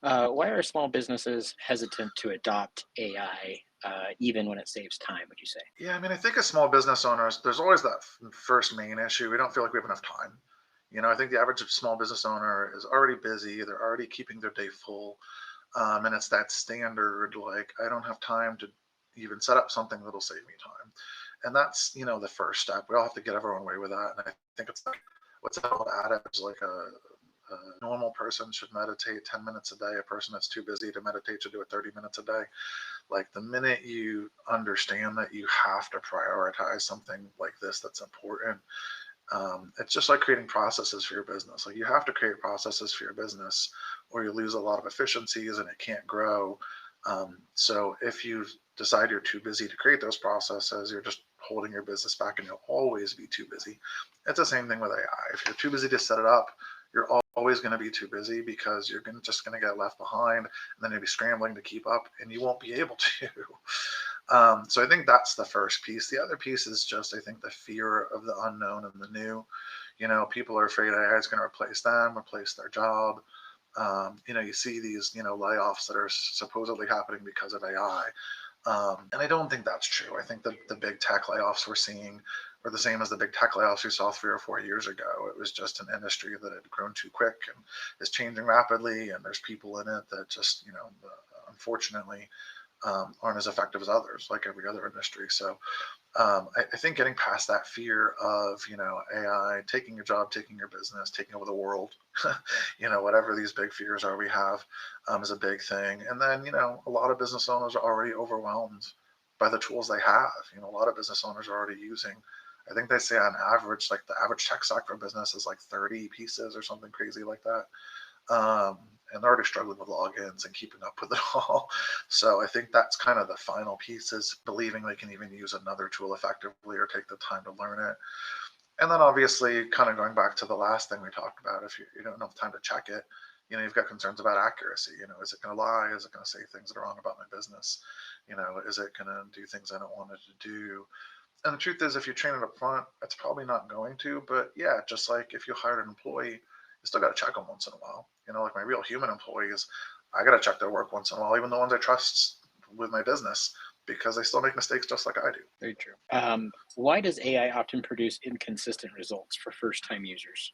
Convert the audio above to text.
Why are small businesses hesitant to adopt AI, even when it saves time, would you say? Yeah, I mean, I think as small business owners, there's always that first main issue. We don't feel like we have enough time. I think the average small business owner is already busy. They're already keeping their day full. And it's that standard, like, I don't have time to even set up something that'll save me time. And that's, the first step. We all have to get everyone away with that. And I think it's like, what's that old adage? Like a normal person should meditate 10 minutes a day. A person that's too busy to meditate should do it 30 minutes a day. Like the minute you understand that you have to prioritize something like this that's important, it's just like creating processes for your business. Like you have to create processes for your business, or you lose a lot of efficiencies and it can't grow. So if you decide you're too busy to create those processes, you're just holding your business back, and you'll always be too busy. It's the same thing with AI. If you're too busy to set it up, you're always going to be too busy because just going to get left behind, and then you'll be scrambling to keep up, and you won't be able to. So I think that's the first piece. The other piece is just, I think, the fear of the unknown and the new. People are afraid AI is going to replace them, replace their job. You see these, layoffs that are supposedly happening because of AI. And I don't think that's true. I think the big tech layoffs we're seeing are the same as the big tech layoffs we saw 3 or 4 years ago. It was just an industry that had grown too quick and is changing rapidly, and there's people in it that just, unfortunately, aren't as effective as others, like every other industry. So I think getting past that fear of AI taking your job, taking your business, taking over the world, whatever these big fears are we have, is a big thing. And then a lot of business owners are already overwhelmed by the tools they have. A lot of business owners are already using. I think they say on average, like the average tech stack for business is like 30 pieces or something crazy like that. um, and they're already struggling with logins and keeping up with it all. So I think that's kind of the final piece, is believing they can even use another tool effectively or take the time to learn it. And then obviously, kind of going back to the last thing we talked about, if you don't have time to check it, you've got concerns about accuracy. Is it going to lie? Is it going to say things that are wrong about my business? Is it going to do things I don't want it to do? And the truth is, if you train it up front, it's probably not going to. But yeah, just like if you hired an employee, you still got to check them once in a while. Like my real human employees, I got to check their work once in a while, even the ones I trust with my business, because they still make mistakes just like I do. Very true. Why does AI often produce inconsistent results for first time users?